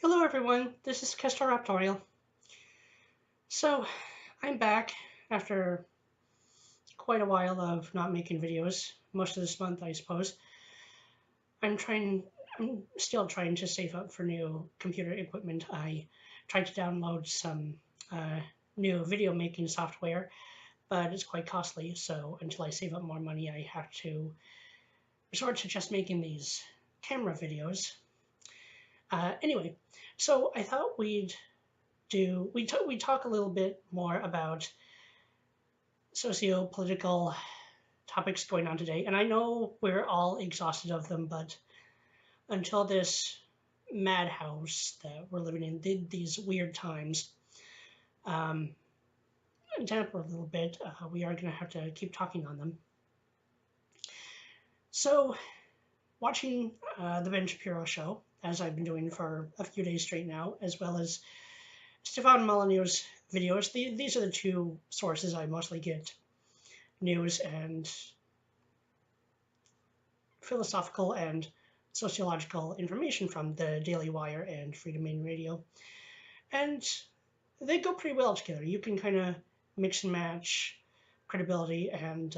Hello everyone, this is Kestar Raptorial. So, I'm back after quite a while of not making videos, most of this month I suppose. I'm trying, I'm still trying to save up for new computer equipment. I tried to download some uh, new video making software, but it's quite costly, so until I save up more money I have to resort to just making these camera videos. Anyway, so I thought we talk a little bit more about socio-political topics going on today, and I know we're all exhausted of them, but until this madhouse that we're living in did these weird times um, damper a little bit, we are going to have to keep talking on them. So, watching the Ben Shapiro show, as I've been doing for a few days straight now, as well as Stefan Molyneux' videos. These are the two sources I mostly get news and philosophical and sociological information from the Daily Wire and Freedom Main Radio. And they go pretty well together. You can kind of mix and match credibility and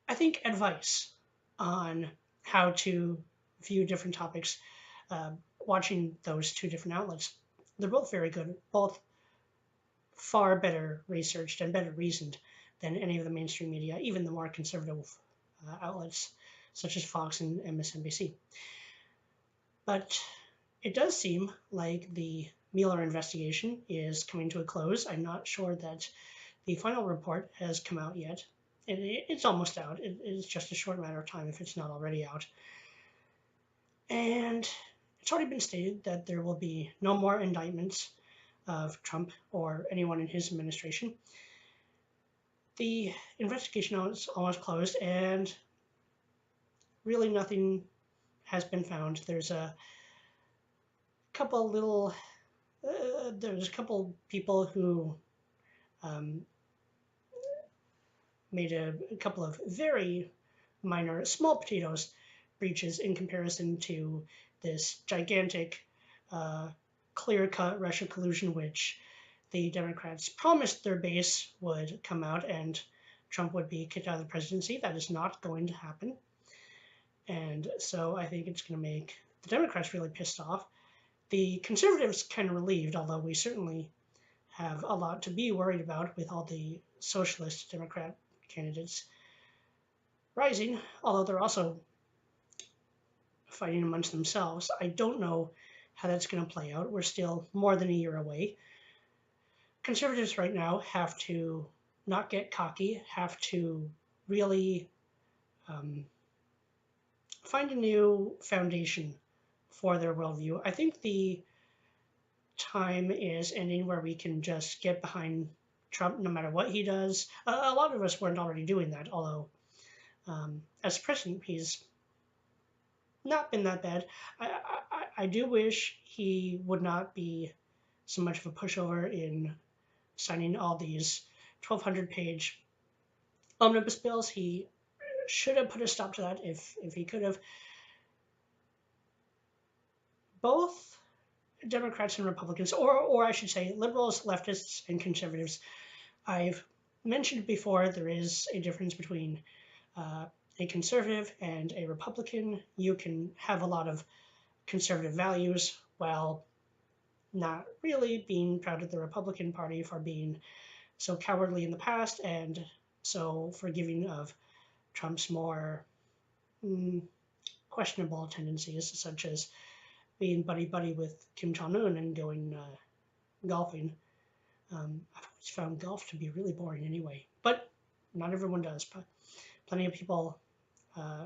I think advice on how to view different topics watching those two different outlets. They're both very good, both far better researched and better reasoned than any of the mainstream media, even the more conservative outlets such as Fox and MSNBC. But it does seem like the Mueller investigation is coming to a close. I'm not sure that the final report has come out yet. It's almost out. It's just a short matter of time if it's not already out. And it's already been stated that there will be no more indictments of Trump or anyone in his administration. The investigation is almost closed, and really nothing has been found. There's a couple people who um, made a couple of very minor, small potatoes breaches in comparison to this gigantic, clear-cut Russia collusion, which the Democrats promised their base would come out and Trump would be kicked out of the presidency. That is not going to happen. And so I think it's going to make the Democrats really pissed off. The conservatives kind of relieved, although we certainly have a lot to be worried about with all the socialist Democrat candidates rising, although they're also fighting amongst themselves. I don't know how that's going to play out. We're still more than a year away. Conservatives right now have to not get cocky, have to really find a new foundation for their worldview. I think the time is ending where we can just get behind Trump no matter what he does. A lot of us weren't already doing that, although as president, he's not been that bad. I do wish he would not be so much of a pushover in signing all these 1,200-page omnibus bills. He should have put a stop to that if he could have. Both Democrats and Republicans, or I should say liberals, leftists, and conservatives, I've mentioned before there is a difference between a conservative and a Republican. You can have a lot of conservative values while not really being proud of the Republican Party for being so cowardly in the past and so forgiving of Trump's more questionable tendencies, such as being buddy-buddy with Kim Jong-un and going golfing. I've always found golf to be really boring anyway, but not everyone does. But plenty of people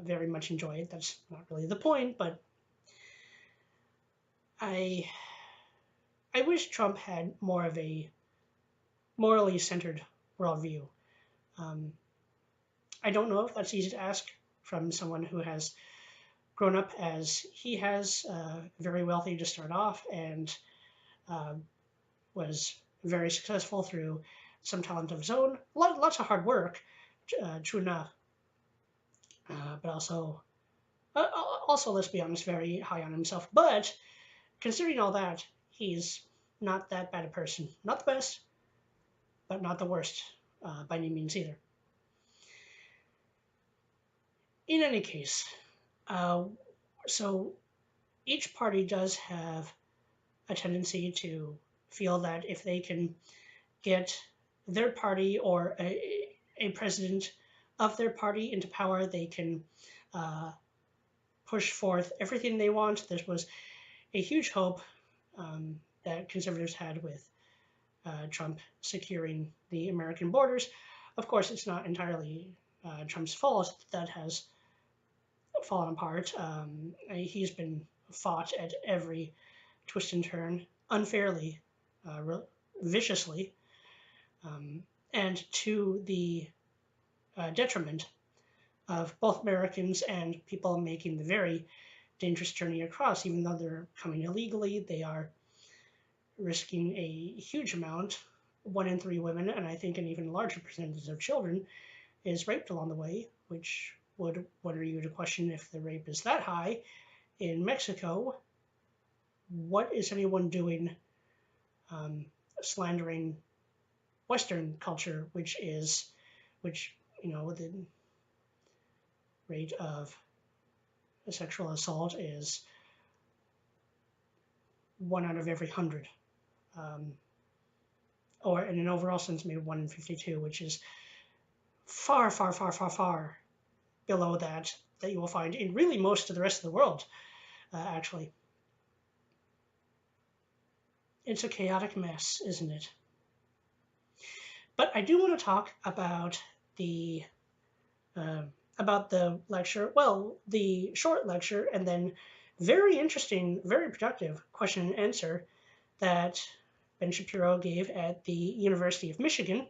very much enjoy it. That's not really the point, but I wish Trump had more of a morally centered worldview. I don't know if that's easy to ask from someone who has grown up as he has, very wealthy to start off, and was very successful through some talent of his own. Lots of hard work, true enough, but also, let's be honest, very high on himself. But considering all that, he's not that bad a person. Not the best, but not the worst by any means either. In any case, uh, so each party does have a tendency to feel that if they can get their party or a president of their party into power, they can uh, push forth everything they want. This was a huge hope that conservatives had with Trump securing the American borders. Of course, it's not entirely Trump's fault that has fallen apart. He's been fought at every twist and turn unfairly, viciously, and to the detriment of both Americans and people making the very dangerous journey across. Even though they're coming illegally, they are risking a huge amount. 1 in 3 women, and I think an even larger percentage of children, is raped along the way, which would order you to question if the rape is that high. In Mexico, what is anyone doing slandering Western culture, which the rate of sexual assault is 1 out of every 100, or in an overall sense, maybe 1 in 52, which is far, far, far, far, far below that you will find in really most of the rest of the world, actually. It's a chaotic mess, isn't it? But I do want to talk about the lecture, well, the short lecture, and then very interesting, very productive question and answer that Ben Shapiro gave at the University of Michigan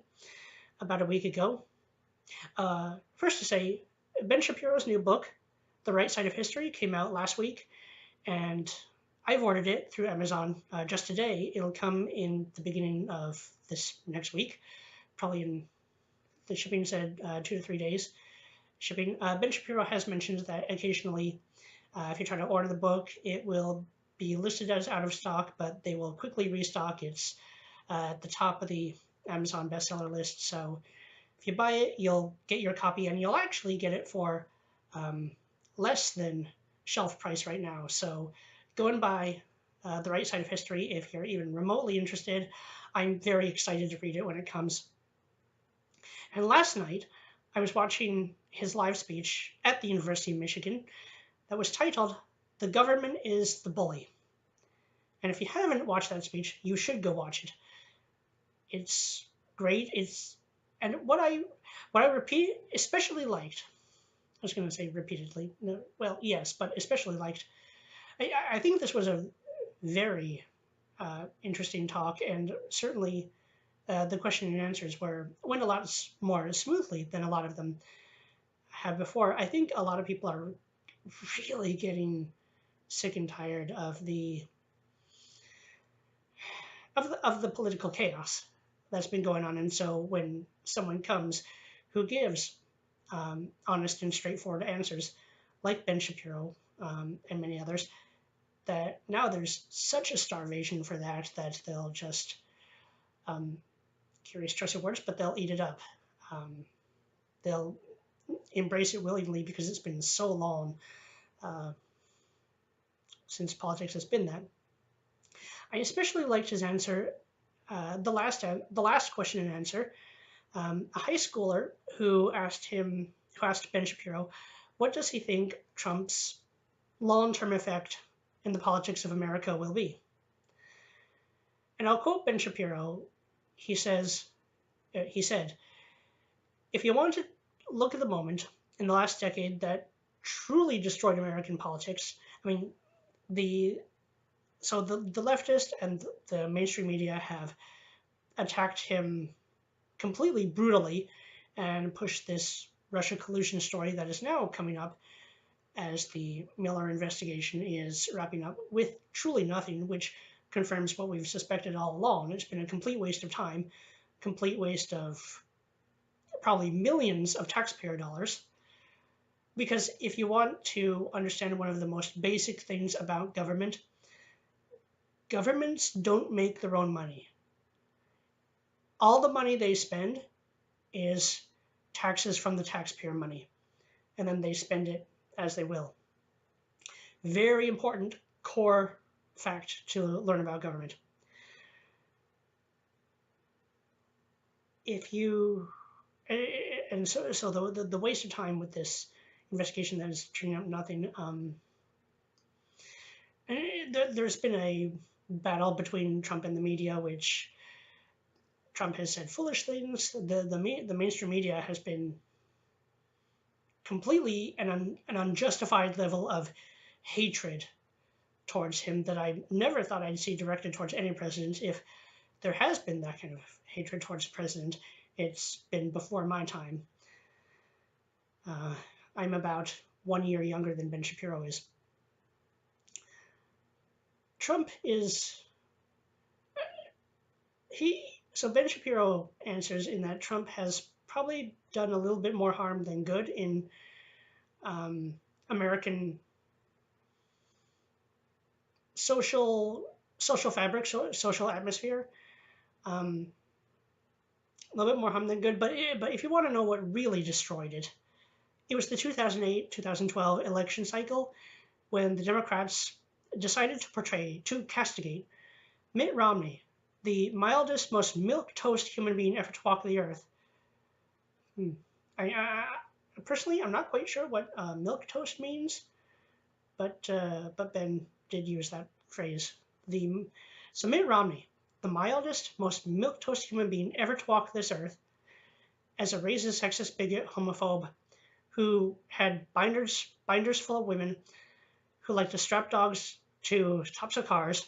about a week ago. First to say, Ben Shapiro's new book, The Right Side of History, came out last week, and I've ordered it through Amazon just today. It'll come in the beginning of this next week, probably in, the shipping said 2 to 3 days shipping. Ben Shapiro has mentioned that occasionally, if you try to order the book, it will be listed as out of stock, but they will quickly restock. It's at the top of the Amazon bestseller list. So if you buy it, you'll get your copy, and you'll actually get it for less than shelf price right now. So go and buy The Right Side of History if you're even remotely interested. I'm very excited to read it when it comes. And last night, I was watching his live speech at the University of Michigan that was titled, "The Government is the Bully." And if you haven't watched that speech, you should go watch it. It's great. And what I especially liked, I was going to say repeatedly, no, well, yes, but especially liked, I think this was a very interesting talk, and certainly the question and answers went a lot more smoothly than a lot of them have before. I think a lot of people are really getting sick and tired of the political chaos that's been going on, and so when someone comes who gives honest and straightforward answers, like Ben Shapiro and many others, that now there's such a starvation for that they'll just curious choice of words, but they'll eat it up. They'll embrace it willingly because it's been so long since politics has been that. I especially liked his answer, the last question and answer. A high schooler who asked Ben Shapiro, what does he think Trump's long-term effect in the politics of America will be? And I'll quote Ben Shapiro. He said, if you want to look at the moment in the last decade that truly destroyed American politics, I mean, the leftist and the mainstream media have attacked him completely brutally and pushed this Russia collusion story that is now coming up as the Mueller investigation is wrapping up with truly nothing, which confirms what we've suspected all along. It's been a complete waste of time, complete waste of probably millions of taxpayer dollars. Because if you want to understand one of the most basic things about government, Governments don't make their own money. All the money they spend is taxes from the taxpayer money, and then they spend it as they will. Very important core fact to learn about government. If you and so the waste of time with this investigation that is turning up nothing. There's been a battle between Trump and the media, which Trump has said foolish things. The mainstream media has been completely an unjustified level of hatred towards him that I never thought I'd see directed towards any president. If there has been that kind of hatred towards the president, it's been before my time. I'm about 1 year younger than Ben Shapiro is. Trump is so Ben Shapiro answers in that Trump has probably done a little bit more harm than good in American social fabric, social atmosphere. A little bit more harm than good, but if you want to know what really destroyed it, it was the 2008-2012 election cycle when the Democrats decided to castigate Mitt Romney, the mildest, most milquetoast human being ever to walk the earth. Personally, I'm not quite sure what milquetoast means, but Ben did use that phrase. So Mitt Romney, the mildest, most milquetoast human being ever to walk this earth, as a racist, sexist, bigot, homophobe, who had binders full of women, who liked to strap dogs to tops of cars,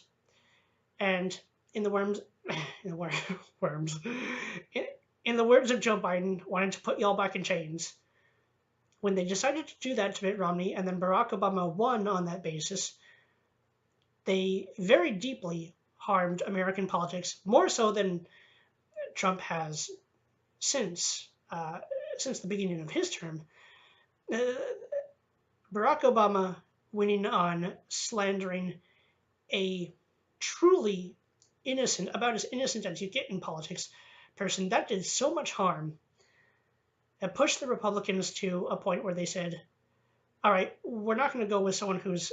and in the words of Joe Biden, wanted to put y'all back in chains. When they decided to do that to Mitt Romney, and then Barack Obama won on that basis, they very deeply harmed American politics, more so than Trump has since the beginning of his term. Barack Obama winning on slandering a truly innocent, about as innocent as you get in politics, person, that did so much harm. It pushed the Republicans to a point where they said, all right, we're not going to go with someone who's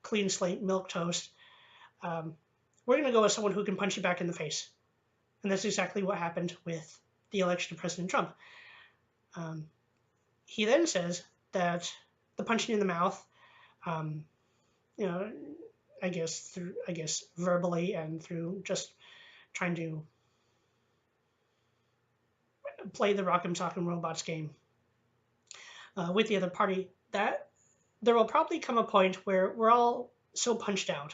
clean slate, milquetoast. We're going to go with someone who can punch you back in the face. And that's exactly what happened with the election of President Trump. He then says that the punching in the mouth, I guess verbally and through just trying to play the Rock'em Sock'em Robots game with the other party, that there will probably come a point where we're all so punched out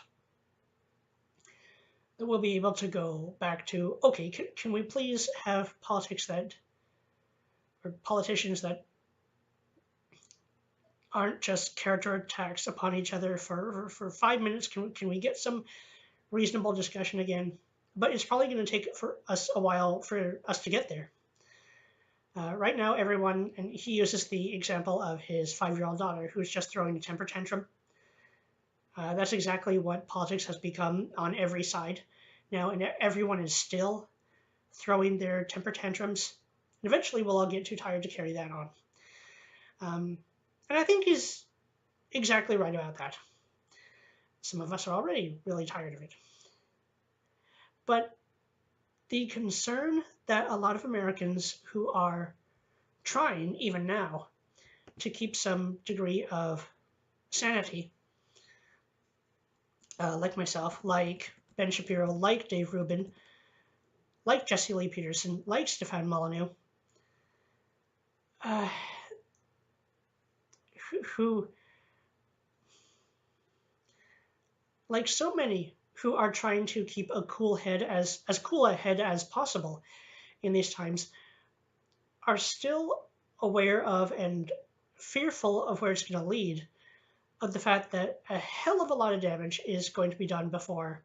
that we'll be able to go back to, okay, can we please have politicians that aren't just character attacks upon each other for 5 minutes? Can we get some reasonable discussion again? But it's probably going to take for us a while for us to get there. Right now, everyone, and he uses the example of his 5-year-old daughter who's just throwing a temper tantrum. That's exactly what politics has become on every side now, and everyone is still throwing their temper tantrums. And eventually, we'll all get too tired to carry that on. And I think he's exactly right about that. Some of us are already really tired of it. But the concern that a lot of Americans who are trying, even now, to keep some degree of sanity, like myself, like Ben Shapiro, like Dave Rubin, like Jesse Lee Peterson, like Stefan Molyneux, who, like so many who are trying to keep a cool head, as cool a head as possible in these times, are still aware of and fearful of where it's going to lead, of the fact that a hell of a lot of damage is going to be done before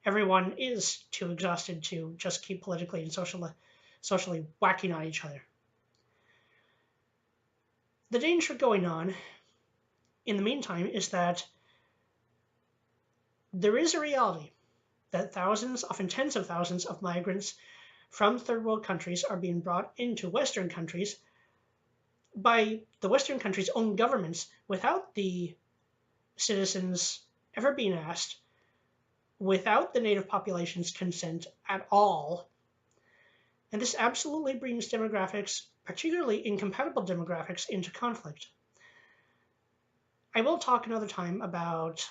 everyone is too exhausted to just keep politically and socially whacking on each other. The danger going on in the meantime is that there is a reality that thousands, often tens of thousands of migrants from third world countries are being brought into Western countries by the Western countries' own governments without the citizens ever being asked, without the native population's consent at all. And this absolutely brings demographics, particularly incompatible demographics, into conflict. I will talk another time about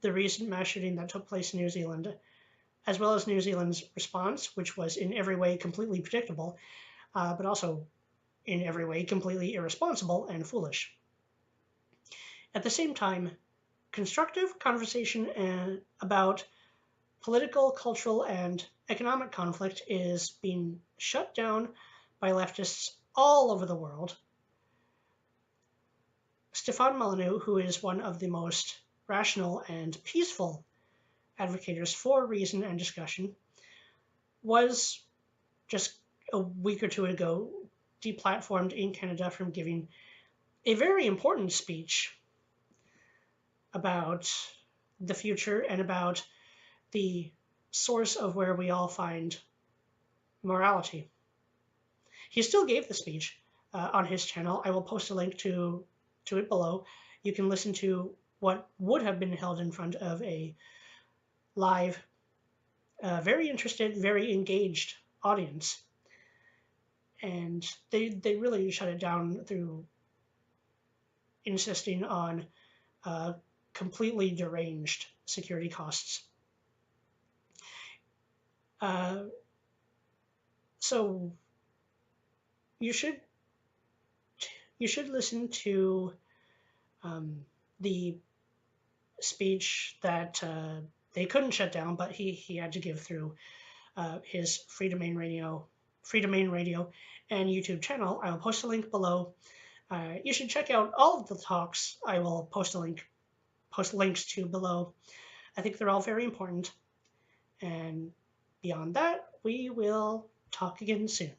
the recent mass shooting that took place in New Zealand, as well as New Zealand's response, which was in every way completely predictable, but also in every way completely irresponsible and foolish. At the same time, constructive conversation about political, cultural, and economic conflict is being shut down by leftists all over the world. Stefan Molyneux, who is one of the most rational and peaceful advocates for reason and discussion, was just a week or two ago deplatformed in Canada from giving a very important speech about the future and about the source of where we all find morality. He still gave the speech on his channel. I will post a link to it below. You can listen to what would have been held in front of a live, very interested, very engaged audience. And they really shut it down through insisting on completely deranged security costs. So you should listen to the speech that they couldn't shut down, but he had to give through his Free Domain Radio and YouTube channel. I will post a link below. You should check out all of the talks. I will post links to below. I think they're all very important. And beyond that, we will talk again soon.